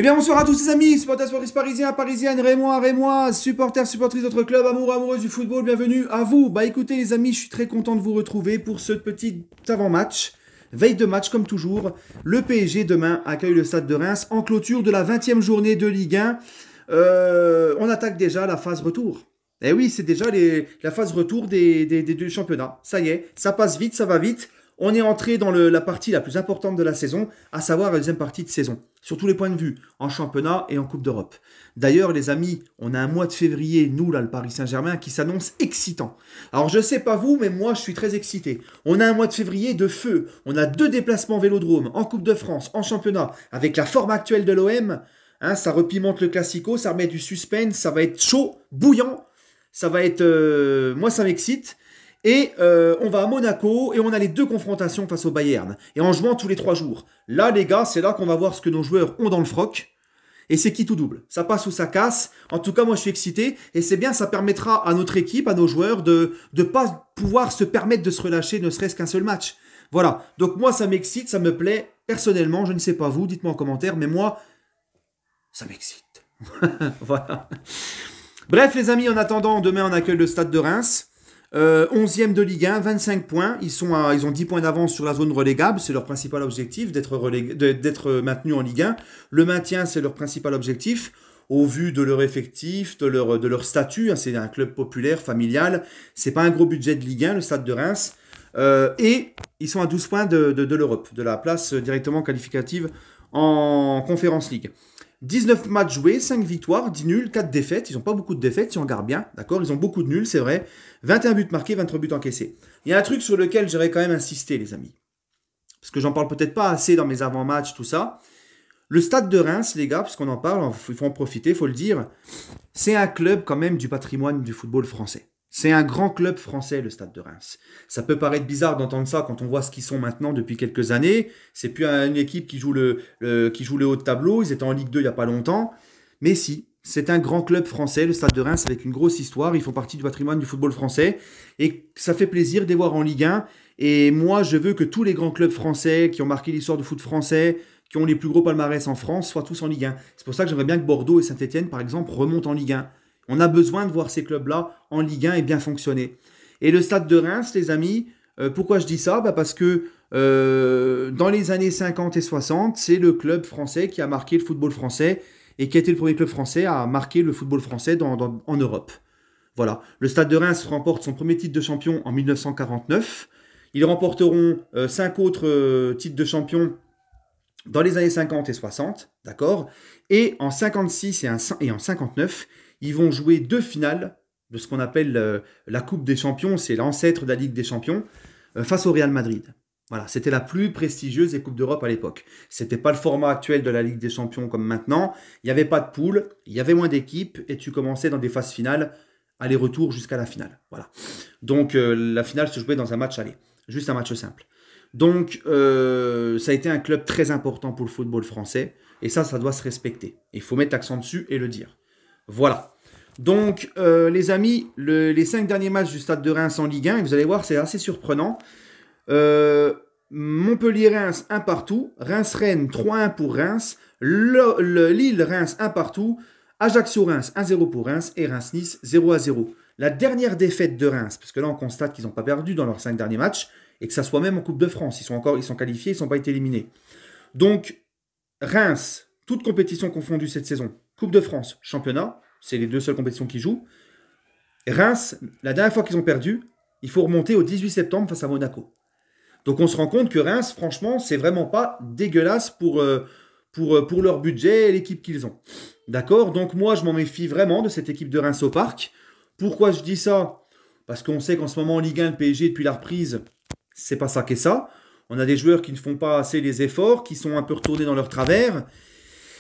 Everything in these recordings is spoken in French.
Eh bien, bonsoir à tous les amis, supporters, sportifs parisiens, parisiennes, rémois, rémois, supporters, supportrices de notre club, amoureux, amoureuses du football, bienvenue à vous. Bah écoutez les amis, je suis très content de vous retrouver pour ce petit avant-match, veille de match comme toujours. Le PSG demain accueille le Stade de Reims en clôture de la 20e journée de Ligue 1. On attaque déjà la phase retour. Eh oui, c'est déjà la phase retour des deux championnats. Ça y est, ça passe vite, ça va vite. On est entré dans la partie la plus importante de la saison, à savoir la deuxième partie de saison, sur tous les points de vue, en championnat et en Coupe d'Europe. D'ailleurs, les amis, on a un mois de février, nous, là, le Paris Saint-Germain, qui s'annonce excitant. Alors, je sais pas vous, mais moi, je suis très excité. On a un mois de février de feu. On a 2 déplacements Vélodrome, en Coupe de France, en championnat, avec la forme actuelle de l'OM. Hein, ça repimente le Classico, ça remet du suspense, ça va être chaud, bouillant. Ça va être... moi, ça m'excite. Et on va à Monaco et on a les 2 confrontations face au Bayern. Et en jouant tous les 3 jours. Là, les gars, c'est là qu'on va voir ce que nos joueurs ont dans le froc. Et c'est qui tout double. Ça passe ou ça casse. En tout cas, moi, je suis excité. Et c'est bien, ça permettra à notre équipe, à nos joueurs, de ne pas pouvoir se permettre de se relâcher, ne serait-ce qu'un seul match. Voilà. Donc moi, ça m'excite, ça me plaît. Personnellement, je ne sais pas vous, dites-moi en commentaire. Mais moi, ça m'excite. Voilà. Bref, les amis, en attendant, demain, on accueille le Stade de Reims. 11e de Ligue 1, 25 points. Ils ont 10 points d'avance sur la zone relégable. C'est leur principal objectif, d'être maintenus en Ligue 1. Le maintien, c'est leur principal objectif. Au vu de leur effectif, de leur statut. Hein, c'est un club populaire, familial. C'est pas un gros budget de Ligue 1, le Stade de Reims. Et ils sont à 12 points de l'Europe, de la place directement qualificative en Conference League. 19 matchs joués, 5 victoires, 10 nuls, 4 défaites. Ils n'ont pas beaucoup de défaites si on regarde bien. D'accord, ils ont beaucoup de nuls, c'est vrai. 21 buts marqués, 23 buts encaissés. Il y a un truc sur lequel j'aurais quand même insisté, les amis. Parce que j'en parle peut-être pas assez dans mes avant-matchs, tout ça. Le Stade de Reims, les gars, parce qu'on en parle, il faut en profiter, il faut le dire. C'est un club quand même du patrimoine du football français. C'est un grand club français, le Stade de Reims. Ça peut paraître bizarre d'entendre ça quand on voit ce qu'ils sont maintenant depuis quelques années. C'est plus une équipe qui joue le haut de tableau. Ils étaient en Ligue 2 il n'y a pas longtemps. Mais si, c'est un grand club français, le Stade de Reims, avec une grosse histoire. Ils font partie du patrimoine du football français. Et ça fait plaisir de les voir en Ligue 1. Et moi, je veux que tous les grands clubs français qui ont marqué l'histoire du foot français, qui ont les plus gros palmarès en France, soient tous en Ligue 1. C'est pour ça que j'aimerais bien que Bordeaux et Saint-Etienne, par exemple, remontent en Ligue 1. On a besoin de voir ces clubs-là en Ligue 1 et bien fonctionner. Et le Stade de Reims, les amis, pourquoi je dis ça ? Parce que dans les années 50 et 60, c'est le club français qui a marqué le football français et qui a été le premier club français à marquer le football français en Europe. Voilà. Le Stade de Reims remporte son premier titre de champion en 1949. Ils remporteront 5 autres titres de champion dans les années 50 et 60. D'accord ? Et en 56 et en 59, ils vont jouer 2 finales de ce qu'on appelle la Coupe des Champions, c'est l'ancêtre de la Ligue des Champions, face au Real Madrid. Voilà, c'était la plus prestigieuse des Coupes d'Europe à l'époque. C'était pas le format actuel de la Ligue des Champions comme maintenant. Il n'y avait pas de poule, il y avait moins d'équipes et tu commençais dans des phases finales, aller-retour jusqu'à la finale. Voilà. Donc la finale se jouait dans un match aller, juste un match simple. Donc ça a été un club très important pour le football français et ça doit se respecter. Il faut mettre l'accent dessus et le dire. Voilà. Donc, les amis, les 5 derniers matchs du Stade de Reims en Ligue 1, et vous allez voir, c'est assez surprenant. Montpellier-Reims, 1 partout. Reims-Rennes, 3-1 pour Reims. Lille-Reims, 1 partout. Ajaccio-Reims, 1-0 pour Reims. Et Reims-Nice, 0-0. La dernière défaite de Reims, parce que là, on constate qu'ils n'ont pas perdu dans leurs 5 derniers matchs, et que ça soit même en Coupe de France. Ils sont qualifiés, ils n'ont pas été éliminés. Donc, Reims, toute compétition confondue cette saison. Coupe de France, championnat, c'est les 2 seules compétitions qu'ils jouent. Reims, la dernière fois qu'ils ont perdu, il faut remonter au 18 septembre face à Monaco. Donc on se rend compte que Reims, franchement, c'est vraiment pas dégueulasse pour leur budget et l'équipe qu'ils ont. D'accord ? Donc moi, je m'en méfie vraiment de cette équipe de Reims au Parc. Pourquoi je dis ça ? Parce qu'on sait qu'en ce moment, en Ligue 1, le PSG, depuis la reprise, c'est pas ça qu'est ça. On a des joueurs qui ne font pas assez les efforts, qui sont un peu retournés dans leur travers.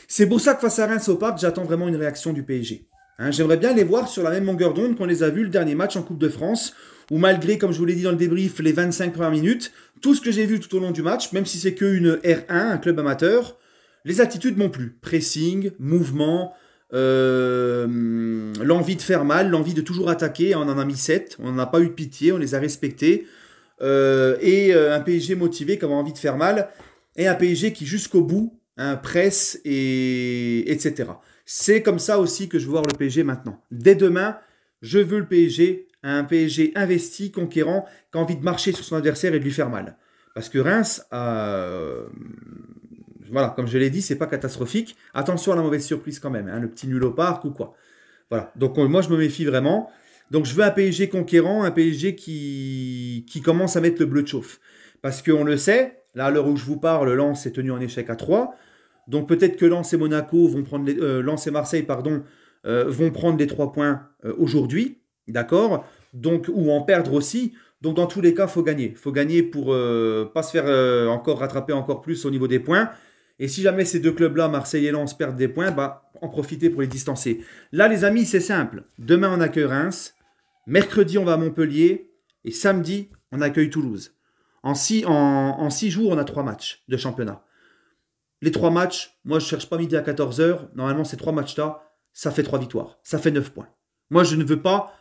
C'est pour ça que face à Reims au Parc, j'attends vraiment une réaction du PSG. Hein, j'aimerais bien les voir sur la même longueur d'onde qu'on les a vus le dernier match en Coupe de France, où malgré, comme je vous l'ai dit dans le débrief, les 25 premières minutes, tout ce que j'ai vu tout au long du match, même si c'est qu'une R1, un club amateur, les attitudes m'ont plu. Pressing, mouvement, l'envie de faire mal, l'envie de toujours attaquer. On en a mis 7, on n'en a pas eu de pitié, on les a respectés. Un PSG motivé qui avait envie de faire mal, et un PSG qui jusqu'au bout un press, etc. C'est comme ça aussi que je veux voir le PSG maintenant. Dès demain, je veux le PSG, un PSG investi, conquérant, qui a envie de marcher sur son adversaire et de lui faire mal. Parce que Reims, voilà, comme je l'ai dit, c'est pas catastrophique. Attention à la mauvaise surprise quand même, hein, le petit nul au parc ou quoi. Voilà, donc moi je me méfie vraiment. Donc je veux un PSG conquérant, un PSG qui commence à mettre le bleu de chauffe. Parce qu'on le sait, là à l'heure où je vous parle, Lens est tenu en échec à 3. Donc peut-être que Lens et Monaco vont prendre Lens et Marseille, pardon, vont prendre les 3 points aujourd'hui, d'accord. Donc, ou en perdre aussi. Donc dans tous les cas, il faut gagner. Il faut gagner pour pas se faire encore rattraper encore plus au niveau des points. Et si jamais ces deux clubs-là, Marseille et Lens, perdent des points, bah, en profiter pour les distancer. Là, les amis, c'est simple. Demain, on accueille Reims. Mercredi, on va à Montpellier. Et samedi, on accueille Toulouse. En 6 jours, on a 3 matchs de championnat. Les 3 matchs, moi, je ne cherche pas midi à 14h. Normalement, ces 3 matchs-là, ça fait 3 victoires. Ça fait 9 points. Moi, je ne veux pas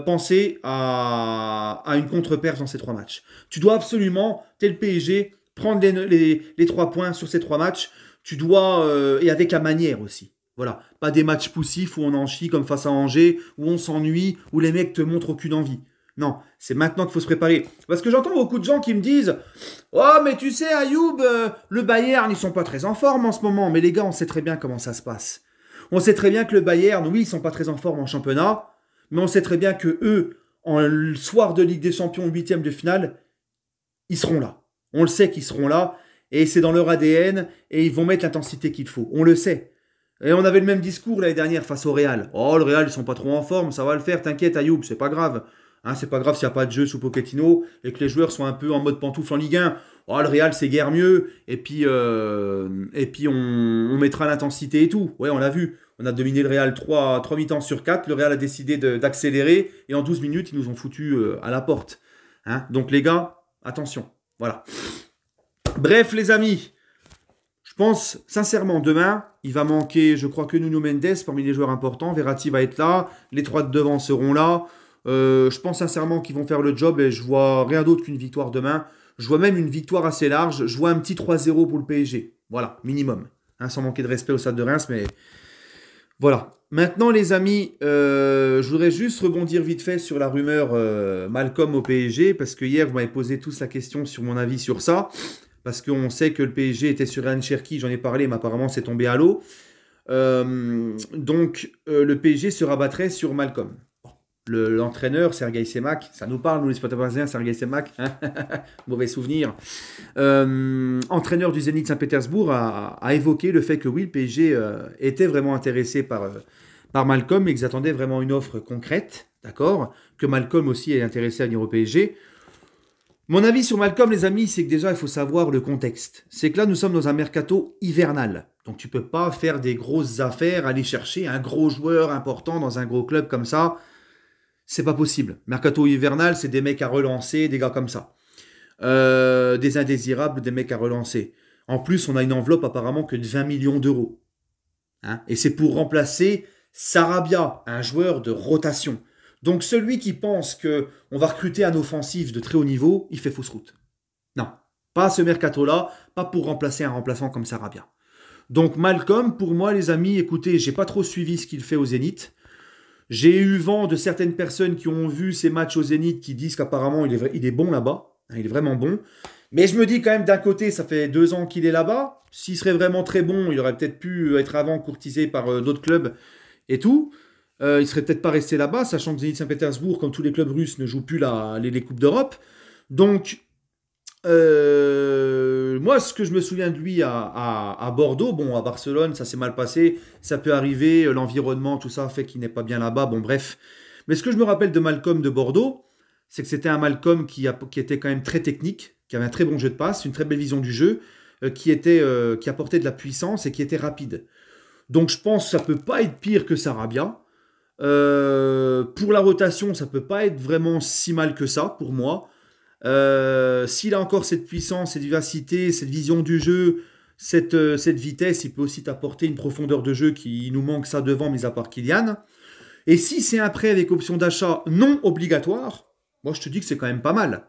penser à une contre-perf dans ces 3 matchs. Tu dois absolument, tel PSG, prendre les 3 points sur ces 3 matchs. Tu dois, et avec la manière aussi. Voilà, pas des matchs poussifs où on en chie comme face à Angers, où on s'ennuie, où les mecs te montrent aucune envie. Non, c'est maintenant qu'il faut se préparer. Parce que j'entends beaucoup de gens qui me disent « Oh, mais tu sais, Ayoub, le Bayern, ils sont pas très en forme en ce moment. » Mais les gars, on sait très bien comment ça se passe. On sait très bien que le Bayern, oui, ils sont pas très en forme en championnat, mais on sait très bien que eux, en le soir de Ligue des Champions, 8e de finale, ils seront là. On le sait qu'ils seront là, et c'est dans leur ADN, et ils vont mettre l'intensité qu'il faut. On le sait. Et on avait le même discours l'année dernière face au Real. Oh, le Real, ils sont pas trop en forme, ça va le faire, t'inquiète, Ayoub, c'est pas grave. Hein, c'est pas grave s'il n'y a pas de jeu sous Pochettino et que les joueurs sont un peu en mode pantoufle en Ligue 1. Oh, le Real, c'est guère mieux. Et puis on mettra l'intensité et tout. Ouais, on l'a vu. On a dominé le Real 3 mi-temps sur 4. Le Real a décidé d'accélérer. Et en 12 minutes, ils nous ont foutu à la porte. Hein, donc les gars, attention. Voilà. Bref, les amis. Je pense sincèrement, demain, il va manquer, je crois que Nuno Mendes parmi les joueurs importants. Verratti va être là. Les 3 de devant seront là. Je pense sincèrement qu'ils vont faire le job et je vois rien d'autre qu'une victoire demain. Je vois même une victoire assez large. Je vois un petit 3-0 pour le PSG. Voilà, minimum. Hein, sans manquer de respect au stade de Reims, mais voilà. Maintenant, les amis, je voudrais juste rebondir vite fait sur la rumeur Malcolm au PSG, parce que hier, vous m'avez posé tous la question sur mon avis sur ça, parce qu'on sait que le PSG était sur Ryan Cherki, j'en ai parlé, mais apparemment c'est tombé à l'eau. Donc, le PSG se rabattrait sur Malcolm. L'entraîneur, Sergei Semak, ça nous parle, nous les supporters parisiens, Sergei Semak, hein mauvais souvenir. Entraîneur du Zénith Saint-Pétersbourg a évoqué le fait que oui, le PSG était vraiment intéressé par Malcolm et qu'ils attendaient vraiment une offre concrète, d'accord, que Malcolm aussi est intéressé à venir au PSG. Mon avis sur Malcolm, les amis, c'est que déjà, il faut savoir le contexte. C'est que là, nous sommes dans un mercato hivernal. Donc, tu ne peux pas faire des grosses affaires, aller chercher un gros joueur important dans un gros club comme ça. C'est pas possible. Mercato hivernal, c'est des mecs à relancer, des gars comme ça. Des indésirables, des mecs à relancer. En plus, on a une enveloppe apparemment que de 20 millions d'euros. Hein, et c'est pour remplacer Sarabia, un joueur de rotation. Donc celui qui pense qu'on va recruter un offensif de très haut niveau, il fait fausse route. Non, pas ce mercato-là, pas pour remplacer un remplaçant comme Sarabia. Donc Malcolm, pour moi les amis, écoutez, j'ai pas trop suivi ce qu'il fait au Zénith. J'ai eu vent de certaines personnes qui ont vu ces matchs au Zénith qui disent qu'apparemment il est bon là-bas. Il est vraiment bon. Mais je me dis quand même d'un côté, ça fait 2 ans qu'il est là-bas. S'il serait vraiment très bon, il aurait peut-être pu être avant courtisé par d'autres clubs et tout. Il serait peut-être pas resté là-bas, sachant que Zénith Saint-Pétersbourg, comme tous les clubs russes, ne joue plus les Coupes d'Europe. Donc, moi, ce que je me souviens de lui à Bordeaux, bon, à Barcelone, ça s'est mal passé, ça peut arriver, l'environnement, tout ça fait qu'il n'est pas bien là-bas, bon, bref. Mais ce que je me rappelle de Malcolm de Bordeaux, c'est que c'était un Malcolm qui était quand même très technique, qui avait un très bon jeu de passe, une très belle vision du jeu, qui apportait de la puissance et qui était rapide. Donc, je pense que ça peut pas être pire que Sarabia. Pour la rotation, ça peut pas être vraiment si mal que ça, pour moi. S'il a encore cette puissance, cette vivacité, cette vision du jeu, cette vitesse, il peut aussi t'apporter une profondeur de jeu qui nous manque ça devant, mis à part Kylian. Et si c'est un prêt avec option d'achat non obligatoire, moi je te dis que c'est quand même pas mal.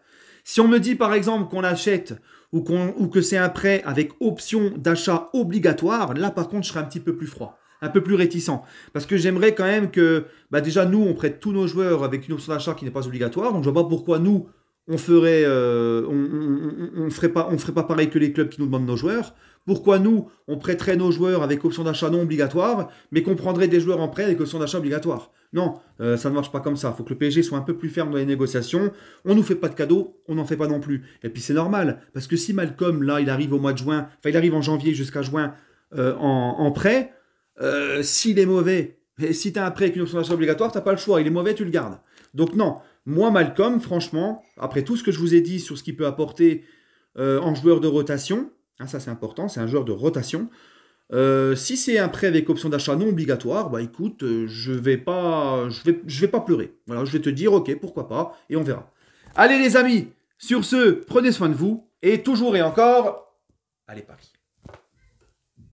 Si on me dit par exemple qu'on achète ou que c'est un prêt avec option d'achat obligatoire, là par contre je serais un petit peu plus froid, un peu plus réticent. Parce que j'aimerais quand même que, déjà nous on prête tous nos joueurs avec une option d'achat qui n'est pas obligatoire, donc je vois pas pourquoi nous on ferait, on ferait pas pareil que les clubs qui nous demandent nos joueurs. Pourquoi nous, on prêterait nos joueurs avec option d'achat non obligatoire, mais qu'on prendrait des joueurs en prêt avec option d'achat obligatoire? Non, ça ne marche pas comme ça. Il faut que le PSG soit un peu plus ferme dans les négociations. On ne nous fait pas de cadeaux, on n'en fait pas non plus. Et puis c'est normal, parce que si Malcolm, là, il arrive au mois de juin, enfin il arrive en janvier jusqu'à juin en prêt, s'il est mauvais, et si tu as un prêt avec une option d'achat obligatoire, tu n'as pas le choix. Il est mauvais, tu le gardes. Donc non, moi Malcolm, franchement, après tout ce que je vous ai dit sur ce qu'il peut apporter en joueur de rotation, hein, ça c'est important, c'est un joueur de rotation. Si c'est un prêt avec option d'achat non obligatoire, bah écoute, je vais pas pleurer. Voilà, je vais te dire ok, pourquoi pas, et on verra. Allez les amis, sur ce, prenez soin de vous, et toujours et encore, allez Paris.